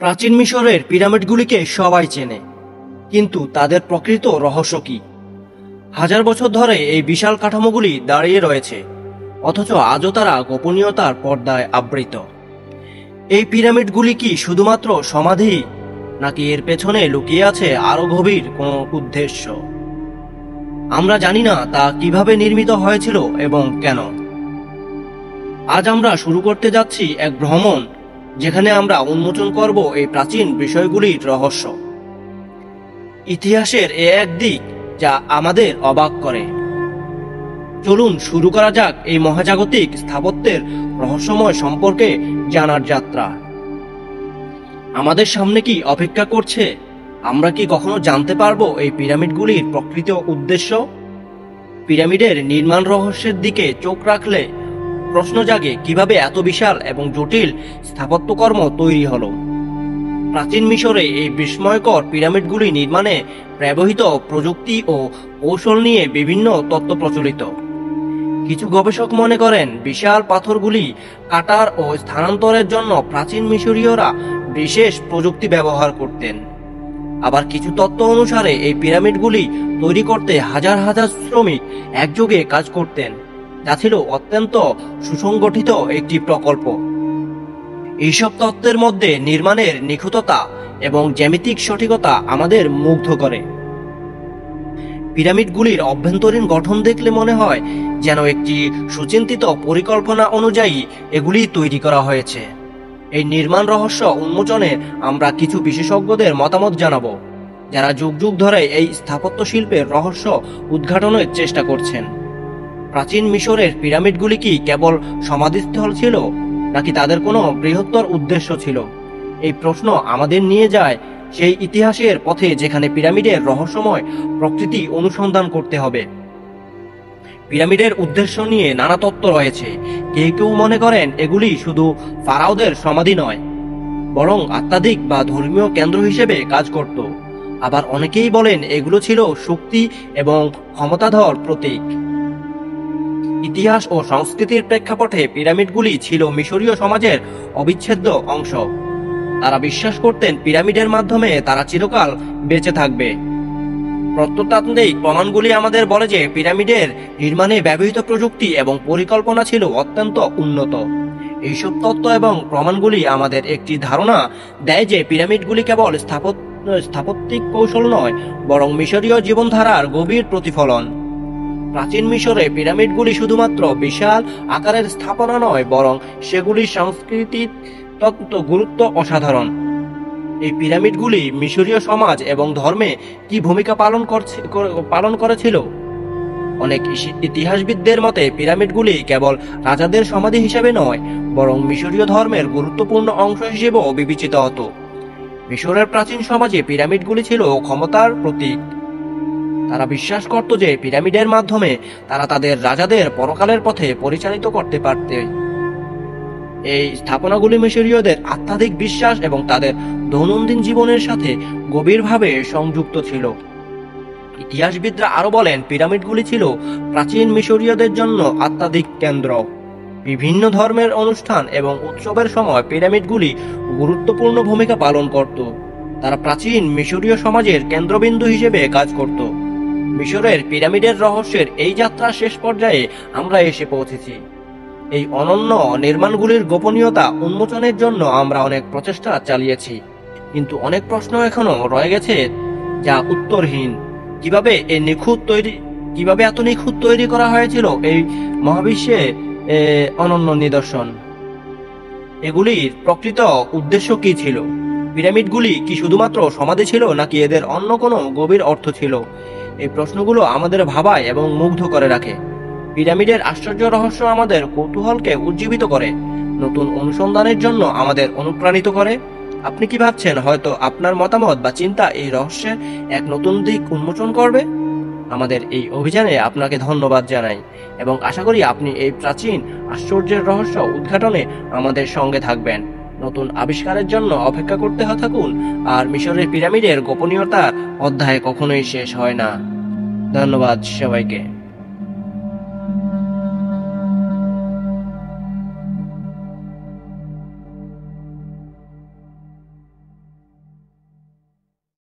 প্রাচীন মিশরের পিরামিডগুলিকে সবাই চেনে, কিন্তু তাদের প্রকৃত রহস্য কি? হাজার বছর ধরে এই বিশাল কাঠামোগুলি দাঁড়িয়ে রয়েছে, অথচ আজও তারা গোপনীয়তার পর্দায় আবৃত। এই পিরামিডগুলি কি শুধুমাত্র সমাধি, নাকি এর পেছনে লুকিয়ে আছে আরো গভীর কোনো উদ্দেশ্য? আমরা জানি না তা কিভাবে নির্মিত হয়েছিল এবং কেন। আজ আমরা শুরু করতে যাচ্ছি এক ভ্রমণ, যেখানে আমরা উন্মোচন করব এই প্রাচীন বিষয়গুলির রহস্য, ইতিহাসের এক দিক যা আমাদের অবাক করে। চলুন শুরু করা যাক এই মহাজাগতিক স্থাপত্যের রহস্যময় সম্পর্কে জানার যাত্রা। আমাদের সামনে কি অপেক্ষা করছে? আমরা কি কখনো জানতে পারবো এই পিরামিডগুলির প্রকৃত উদ্দেশ্য? পিরামিডের নির্মাণ রহস্যের দিকে চোখ রাখলে প্রশ্ন জাগে, কিভাবে এত বিশাল এবং জটিল স্থাপত্যকর্ম তৈরি হলো। প্রাচীন মিশরে এই বিস্ময়কর পিরামিডগুলি নির্মাণে ব্যবহৃত প্রযুক্তি ও কৌশল নিয়ে বিভিন্ন তত্ত্ব প্রচলিত। কিছু গবেষক মনে করেন বিশাল পাথরগুলি কাটার ও স্থানান্তরের জন্য প্রাচীন মিশরীয়রা বিশেষ প্রযুক্তি ব্যবহার করতেন। আবার কিছু তত্ত্ব অনুসারে এই পিরামিডগুলি তৈরি করতে হাজার হাজার শ্রমিক একযোগে কাজ করতেন, যা ছিল অত্যন্ত সুসংগঠিত একটি প্রকল্প। এইসব তত্ত্বের মধ্যে নির্মাণের নিখুঁততা এবং জ্যামিতিক সঠিকতা আমাদের মুগ্ধ করে। পিরামিডগুলির অভ্যন্তরীণ গঠন দেখলে মনে হয় যেন একটি সুচিন্তিত পরিকল্পনা অনুযায়ী এগুলি তৈরি করা হয়েছে। এই নির্মাণ রহস্য উন্মোচনে আমরা কিছু বিশেষজ্ঞদের মতামত জানাবো, যারা যুগ যুগ ধরে এই স্থাপত্য শিল্পের রহস্য উদ্ঘাটনের চেষ্টা করছেন। প্রাচীন মিশরের পিরামিডগুলি কি কেবল সমাধিস্থল ছিল, নাকি তাদের কোনো বৃহত্তর উদ্দেশ্য ছিল? এই প্রশ্ন আমাদের নিয়ে যায় সেই ইতিহাসের পথে যেখানে পিরামিডের রহস্যময় প্রকৃতি অনুসন্ধান করতে হবে। পিরামিডের উদ্দেশ্য নিয়ে নানা তত্ত্ব রয়েছে। কেউ কেউ মনে করেন এগুলি শুধু ফারাওদের সমাধি নয়, বরং আধ্যাত্মিক বা ধর্মীয় কেন্দ্র হিসেবে কাজ করত। আবার অনেকেই বলেন এগুলো ছিল শক্তি এবং ক্ষমতাধর প্রতীক। ইতিহাস ও সংস্কৃতির প্রেক্ষাপটে পিরামিডগুলি ছিল মিশরীয় সমাজের অবিচ্ছেদ্য অংশ। তারা বিশ্বাস করতেন পিরামিডের মাধ্যমে তারা চিরকাল বেঁচে থাকবে। প্রত্নতাত্ত্বিক প্রমাণগুলি আমাদের বলে যে পিরামিডের নির্মাণে ব্যবহৃত প্রযুক্তি এবং পরিকল্পনা ছিল অত্যন্ত উন্নত। এইসব তত্ত্ব এবং প্রমাণগুলি আমাদের একটি ধারণা দেয় যে পিরামিডগুলি কেবল স্থাপত্যিক কৌশল নয়, বরং মিশরীয় জীবনধারার গভীর প্রতিফলন। প্রাচীন মিশরে পিরামিডগুলি শুধুমাত্র বিশাল আকারের স্থাপনা নয়, বরং সেগুলির সাংস্কৃতিক তত্ত্ব গুরুত্ব অসাধারণ। এই পিরামিডগুলি মিশরীয় সমাজ এবং ধর্মে কি ভূমিকা পালন করেছিল? অনেক ইতিহাসবিদদের মতে পিরামিডগুলি কেবল রাজাদের সমাধি হিসেবে নয়, বরং মিশরীয় ধর্মের গুরুত্বপূর্ণ অংশ হিসেবেও বিবেচিত হতো। মিশরের প্রাচীন সমাজে পিরামিডগুলি ছিল ক্ষমতার প্রতীক। তারা বিশ্বাস করত যে পিরামিডের মাধ্যমে তারা তাদের রাজাদের পরকালের পথে পরিচালিত করতে পারত। এই স্থাপনাগুলি মিশরীয়দের আধ্যাত্মিক বিশ্বাস এবং তাদের দৈনন্দিন জীবনের সাথে গভীরভাবে সংযুক্ত ছিল। ইতিহাসবিদরা আরো বলেন পিরামিডগুলি ছিল প্রাচীন মিশরীয়দের জন্য আধ্যাত্মিক কেন্দ্র। বিভিন্ন ধর্মের অনুষ্ঠান এবং উৎসবের সময় পিরামিডগুলি গুরুত্বপূর্ণ ভূমিকা পালন করত। তারা প্রাচীন মিশরীয় সমাজের কেন্দ্রবিন্দু হিসেবে কাজ করত। মিশরের পিরামিডের রহস্যের এই যাত্রা শেষ পর্যায়ে আমরা এসে পৌঁছেছি। এই অনন্য নির্মাণগুলির গোপনীয়তা উন্মোচনের জন্য আমরা অনেক প্রচেষ্টা চালিয়েছি, কিন্তু অনেক প্রশ্ন এখনো রয়ে গেছে যা উত্তরহীন। কিভাবে এত নিখুঁত তৈরি করা হয়েছিল এই মহাবিশ্বে অনন্য নিদর্শন? এগুলির প্রকৃত উদ্দেশ্য কি ছিল? পিরামিডগুলি কি শুধুমাত্র সমাধি ছিল, নাকি এদের অন্য কোনো গভীর অর্থ ছিল? এই প্রশ্নগুলো আমাদের ভাবায় এবং মুগ্ধ করে রাখে। পিরামিডের আশ্চর্য রহস্য আমাদের কৌতূহলকে উজ্জীবিত করে, নতুন অনুসন্ধানের জন্য আমাদের অনুপ্রাণিত করে। আপনি কি ভাবছেন? হয়তো আপনার মতামত বা চিন্তা এই রহস্যের এক নতুন দিক উন্মোচন করবে। আমাদের এই অভিযানে আপনাকে ধন্যবাদ জানাই এবং আশা করি আপনি এই প্রাচীন আশ্চর্যের রহস্য উদ্ঘাটনে আমাদের সঙ্গে থাকবেন। নতুন আবিষ্কারের জন্য অপেক্ষা করতে থাকুন। আর মিশরের পিরামিডের গোপনীয়তার অধ্যায় কখনোই শেষ হয় না। ধন্যবাদ সবাইকে।